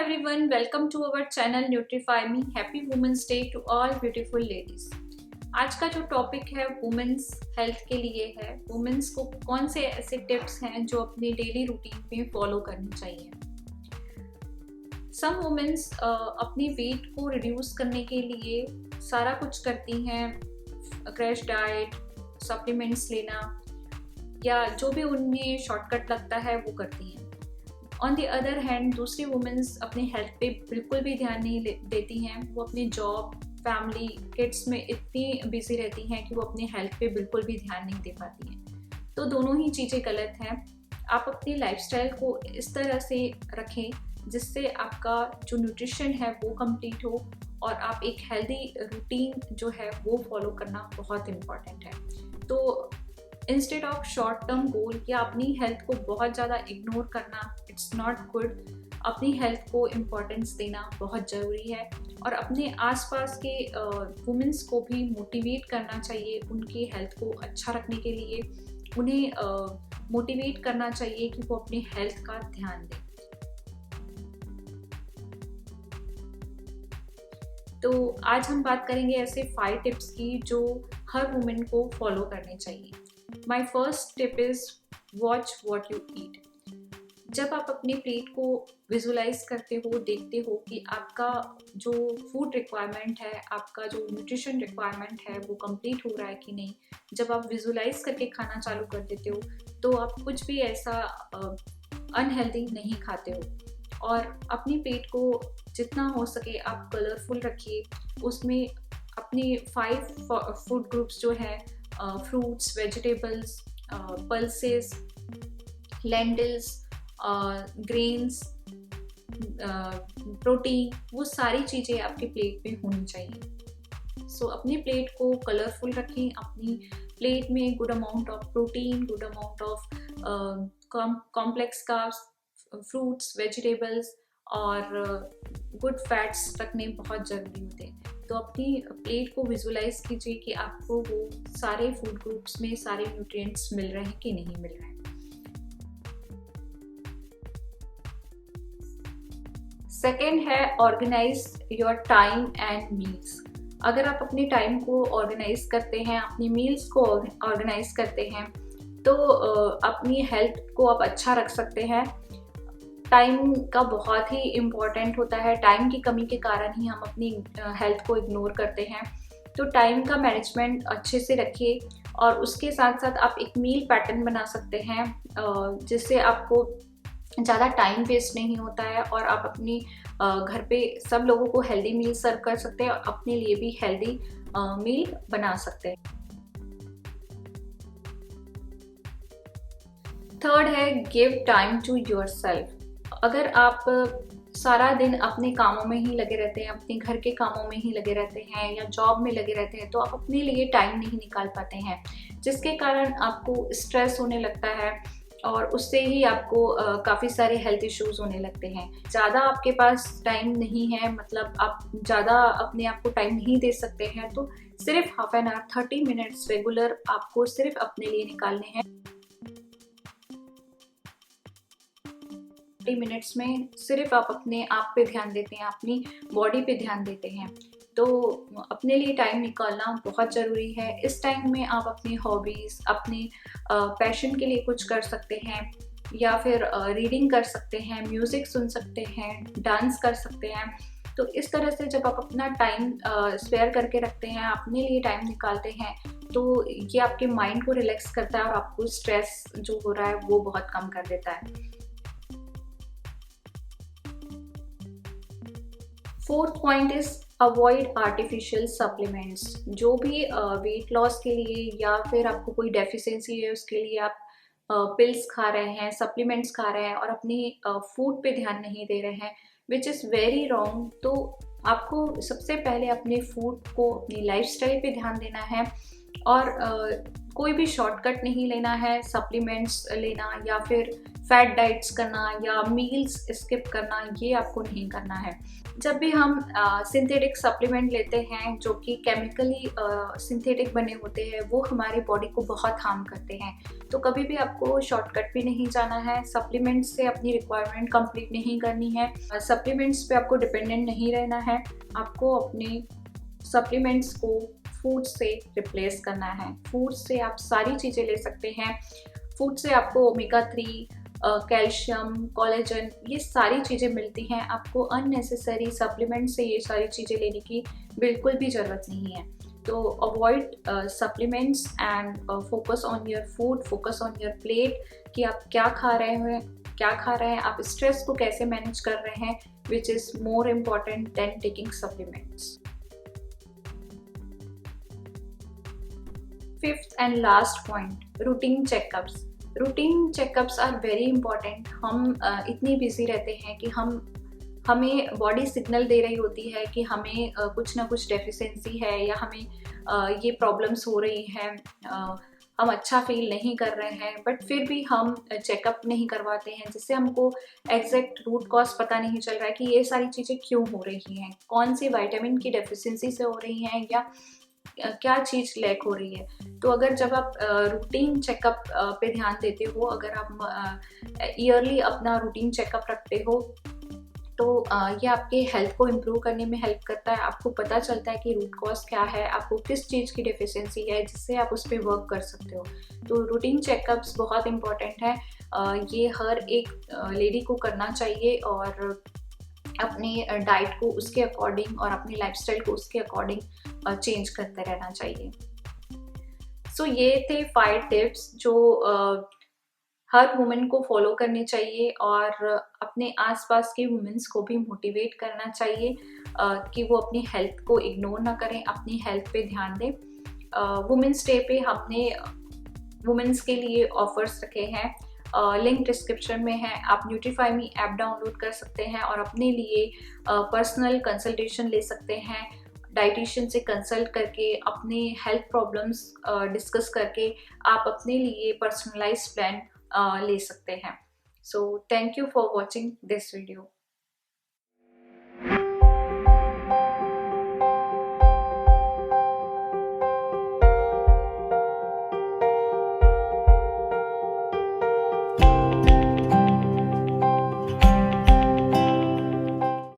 everyone, welcome to our channel Nutrify Me. Happy Women's Day to all beautiful ladies. आज का जो topic है women's health के लिए है। वुमेन्स को कौन से ऐसे टिप्स हैं जो अपनी डेली रूटीन में फॉलो करनी चाहिए। सम वुमेन्स अपनी वेट को रिड्यूस करने के लिए सारा कुछ करती हैं, क्रैश डाइट, सप्लीमेंट्स लेना या जो भी उन्हें शॉर्टकट लगता है वो करती हैं। ऑन द अदर हैंड दूसरी वुमेन्स अपनी हेल्थ पे बिल्कुल भी ध्यान नहीं देती हैं। वो अपनी जॉब, फैमिली, किड्स में इतनी बिजी रहती हैं कि वो अपनी हेल्थ पे बिल्कुल भी ध्यान नहीं दे पाती हैं। तो दोनों ही चीज़ें गलत हैं। आप अपनी लाइफस्टाइल को इस तरह से रखें जिससे आपका जो न्यूट्रिशन है वो कंप्लीट हो और आप एक हेल्दी रूटीन जो है वो फॉलो करना बहुत इम्पॉर्टेंट है। तो instead of short term goal या अपनी हेल्थ को बहुत ज़्यादा इग्नोर करना, इट्स नॉट गुड। अपनी हेल्थ को इम्पोर्टेंस देना बहुत ज़रूरी है और अपने आसपास के वुमेन्स को भी मोटिवेट करना चाहिए उनकी हेल्थ को अच्छा रखने के लिए। उन्हें मोटिवेट करना चाहिए कि वो अपनी हेल्थ का ध्यान दें। तो आज हम बात करेंगे ऐसे 5 टिप्स की जो हर वुमेन को फॉलो करने चाहिए। My first tip is watch what you eat. जब आप अपनी प्लेट को विजुलाइज करते हो, देखते हो कि आपका जो फूड रिक्वायरमेंट है, आपका जो न्यूट्रिशन रिक्वायरमेंट है वो कंप्लीट हो रहा है कि नहीं, जब आप विजुलाइज करके खाना चालू कर देते हो तो आप कुछ भी ऐसा अनहेल्दी नहीं खाते हो। और अपनी प्लेट को जितना हो सके आप कलरफुल रखिए। उसमें अपनी 5 फूड ग्रुप्स जो है, fruits, vegetables, pulses, lentils, grains, protein, वो सारी चीज़ें आपकी प्लेट में होनी चाहिए। सो अपनी प्लेट को कलरफुल रखें। अपनी प्लेट में good amount of protein, good amount of complex carbs, fruits, vegetables और गुड फैट्स रखने बहुत ज़रूरी होते हैं। तो अपनी प्लेट को विजुलाइज कीजिए कि आपको वो सारे फूड ग्रुप्स में सारे न्यूट्रिएंट्स मिल रहे हैं कि नहीं मिल रहे हैं। सेकेंड है organise your time and meals. अगर आप अपने टाइम को ऑर्गेनाइज करते हैं, अपनी मील्स को ऑर्गेनाइज करते हैं तो अपनी हेल्थ को आप अच्छा रख सकते हैं। टाइम का बहुत ही इम्पॉर्टेंट होता है। टाइम की कमी के कारण ही हम अपनी हेल्थ को इग्नोर करते हैं। तो टाइम का मैनेजमेंट अच्छे से रखिए और उसके साथ साथ आप एक मील पैटर्न बना सकते हैं जिससे आपको ज़्यादा टाइम वेस्ट नहीं होता है और आप अपनी घर पे सब लोगों को हेल्दी मील सर्व कर सकते हैं और अपने लिए भी हेल्दी मील बना सकते हैं। थर्ड है गिव टाइम टू योरसेल्फ। अगर आप सारा दिन अपने कामों में ही लगे रहते हैं, अपने घर के कामों में ही लगे रहते हैं या जॉब में लगे रहते हैं तो आप अपने लिए टाइम नहीं निकाल पाते हैं, जिसके कारण आपको स्ट्रेस होने लगता है और उससे ही आपको काफ़ी सारे हेल्थ इश्यूज होने लगते हैं। ज़्यादा आपके पास टाइम नहीं है, मतलब आप ज़्यादा अपने आप को टाइम नहीं दे सकते हैं, तो सिर्फ half an hour, 30 minutes regular आपको सिर्फ अपने लिए निकालने हैं। 30 मिनट्स में सिर्फ आप अपने आप पे ध्यान देते हैं, अपनी बॉडी पे ध्यान देते हैं। तो अपने लिए टाइम निकालना बहुत ज़रूरी है। इस टाइम में आप अपनी हॉबीज़, अपने पैशन के लिए कुछ कर सकते हैं या फिर रीडिंग कर सकते हैं, म्यूज़िक सुन सकते हैं, डांस कर सकते हैं। तो इस तरह से जब आप अपना टाइम स्पेयर करके रखते हैं, अपने लिए टाइम निकालते हैं, तो ये आपके माइंड को रिलैक्स करता है और आपको स्ट्रेस जो हो रहा है वो बहुत कम कर देता है। Fourth point is avoid artificial supplements. जो भी वेट लॉस के लिए या फिर आपको कोई डेफिशिएंसी है उसके लिए आप पिल्स खा रहे हैं, सप्लीमेंट्स खा रहे हैं और अपनी फूड पे ध्यान नहीं दे रहे हैं, विच इज़ वेरी रॉन्ग। तो आपको सबसे पहले अपने फूड को, अपनी लाइफस्टाइल पे ध्यान देना है और कोई भी शॉर्टकट नहीं लेना है, सप्लीमेंट्स लेना या फिर फैट डाइट्स करना या मील्स स्किप करना, ये आपको नहीं करना है। जब भी हम सिंथेटिक सप्लीमेंट लेते हैं जो कि केमिकली सिंथेटिक बने होते हैं, वो हमारी बॉडी को बहुत हार्म करते हैं। तो कभी भी आपको शॉर्टकट भी नहीं जाना है, सप्लीमेंट्स से अपनी रिक्वायरमेंट कंप्लीट नहीं करनी है, सप्लीमेंट्स पे आपको डिपेंडेंट नहीं रहना है। आपको अपने सप्लीमेंट्स को फूड से रिप्लेस करना है। फूड से आप सारी चीज़ें ले सकते हैं। फूड से आपको ओमेगा 3, कैल्शियम, कोलेजन, ये सारी चीज़ें मिलती हैं। आपको अननेसेसरी सप्लीमेंट से ये सारी चीज़ें लेने की बिल्कुल भी ज़रूरत नहीं है। तो avoid supplements and focus on your food, focus on your plate कि आप क्या खा रहे हैं, आप स्ट्रेस को कैसे मैनेज कर रहे हैं, which is more important than taking supplements. Fifth and last point, routine checkups. Routine checkups are very important. हम इतनी बिजी रहते हैं कि हमें बॉडी सिग्नल दे रही होती है कि हमें कुछ ना कुछ डेफिशिएंसी है या हमें ये प्रॉब्लम्स हो रही हैं, हम अच्छा फील नहीं कर रहे हैं, बट फिर भी हम चेकअप नहीं करवाते हैं, जिससे हमको एग्जैक्ट रूट कॉज पता नहीं चल रहा है कि ये सारी चीज़ें क्यों हो रही हैं, कौन सी विटामिन की डेफिशिएंसी से हो रही हैं या क्या चीज़ लैक हो रही है। तो अगर जब आप रूटीन चेकअप पे ध्यान देते हो, अगर आप ईयरली अपना रूटीन चेकअप रखते हो, तो ये आपके हेल्थ को इम्प्रूव करने में हेल्प करता है। आपको पता चलता है कि रूट कॉज क्या है, आपको किस चीज़ की डेफिशिएंसी है, जिससे आप उस पर वर्क कर सकते हो। तो रूटीन चेकअप्स बहुत इम्पॉर्टेंट है। ये हर एक लेडी को करना चाहिए और अपनी डाइट को उसके अकॉर्डिंग और अपनी लाइफस्टाइल को उसके अकॉर्डिंग चेंज करते रहना चाहिए। सो ये थे 5 टिप्स जो हर वुमेन को फॉलो करनी चाहिए और अपने आसपास के वुमेन्स को भी मोटिवेट करना चाहिए कि वो अपनी हेल्थ को इग्नोर ना करें, अपनी हेल्थ पे ध्यान दें। वुमेन्स डे पे हमने वुमेन्स के लिए ऑफर्स रखे हैं, लिंक डिस्क्रिप्शन में है। आप न्यूट्रीफाई मी ऐप डाउनलोड कर सकते हैं और अपने लिए पर्सनल कंसल्टेशन ले सकते हैं। डाइटिशियन से कंसल्ट करके अपने हेल्थ प्रॉब्लम्स डिस्कस करके आप अपने लिए पर्सनलाइज्ड प्लान ले सकते हैं। So thank you for watching this video.